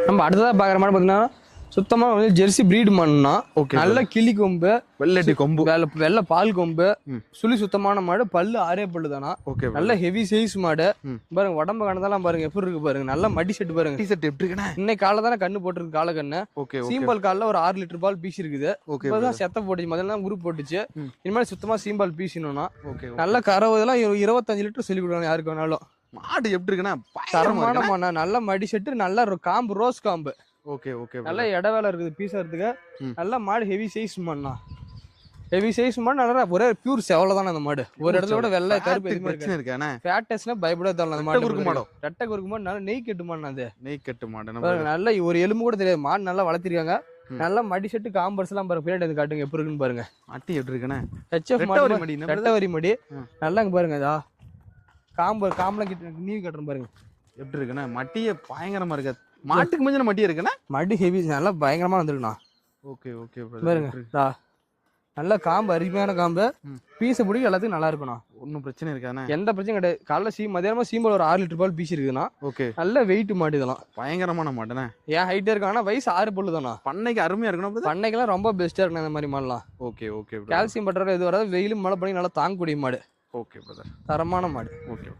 நம்ம அடுத்ததாக பார்க்குற மாதிரி பார்த்தீங்கன்னா சுத்தமாக வந்து ஜெர்சி பிரீட் மாடுனா நல்ல கிளி கொம்பு வெள்ளட்டி கொம்பு வெள்ளை பால் கொம்பு சுழி சுத்தமான மாடு பல்லு ஆரே பல்லு தானா நல்ல ஹெவி சைஸ் மாடு பாருங்க உடம்பு கணதெல்லாம் பாருங்க எப்படி இருக்கு பாருங்க நல்ல மடி செட் பாருங்க டி ஷர்ட் எப்படி இருக்குண்ணே இன்னைக்கு காலை தானே கண்ணு போட்டுருக்கு காலை கண்ணு சீம்பால் காலில் ஒரு 6 லிட்டர் பால் பீஸ் இருக்குது இப்பதான் செத்த போட்டுச்சு முதல்ல தான் உரு போட்டுச்சு இனிமேல் சுத்தமா சீம்பால் பீசணும்னா நல்ல கறவு இதெல்லாம் 25 லிட்டர் சொல்லி கொடுக்கணும் யாருக்கு வேணாலும் மாடு எப்படி இருக்குன்னா தரமான மாடு நல்ல மடி செட்டு நல்ல காம்பு ரோஸ் காம்பு நல்ல இட வேலை இருக்குது பீசறதுக்கு நல்ல மாடு ஹெவி சைஸ் மாடுனா ஹெவி சைஸ் மாடு நல்லா ஒரே பியூர் செவல தானே அந்த மாடு ஒரு இடத்துல கூட வெள்ளை கருப்பு பிரச்சனை இருக்கானே ஃபேட்டஸ்னா பயப்பட தேவை அந்த மாடு ரெட்டை குறுக்கு மாடு நல்ல நெய் கட்டு மாடு அது நெய் கட்டு மாடு நல்ல ஒரு எலும்பு கூட தெரியாது மாடு நல்லா வளர்த்திருக்காங்க நல்லா மடி செட்டு காம்பர்ஸ் எல்லாம் பாருங்க பின்னாடி காட்டுங்க எப்படி இருக்குன்னு பாருங்க அட்டி எப்படி இருக்குண்ணே ஹெச்எஃப் மாடு ரெட்டை வரி மடி நல்லா இங்க பாருங்க இதா காம்பெல்லாம் கிட்ட நீவி கட்டுறேன் பாருங்க எப்படி இருக்குண்ணே மட்டியே பயங்கரமா இருக்கு மாட்டுக்கு மஞ்சள் மட்டி இருக்குண்ணே மடி ஹெவி நல்லா பயங்கரமா வந்துருக்குண்ணா பாருங்க நல்ல காம்பு அருமையான காம்பு பீஸை பிடிக்க எல்லாத்துக்கும் நல்லா இருக்கணும் ஒன்றும் பிரச்சனை இருக்காண்ணே எந்த பிரச்சனையும் கிடையாது காலைல மதியானமா சீம்பால் ஒரு 6 லிட்டர் பால் பீஸ் இருக்குதுன்னா நல்ல வெயிட் மாடு இதெல்லாம் பயங்கரமான மாடுண்ணே ஏன் ஹைட்டா இருக்காங்கன்னா வயசு 6 பல்லு தானா பண்ணைக்கு அருமையா இருக்கணும் பண்ணைக்கெல்லாம் ரொம்ப பெஸ்டா இருக்கணும் இந்த மாதிரி மாடலாம் கால்சியம் பட்டற இது வராது வெயிலும் மழை பண்ணி நல்லா தாங்கக்கூடிய மாடு ஓகே பிரதர் தரமான மாடு ஓகே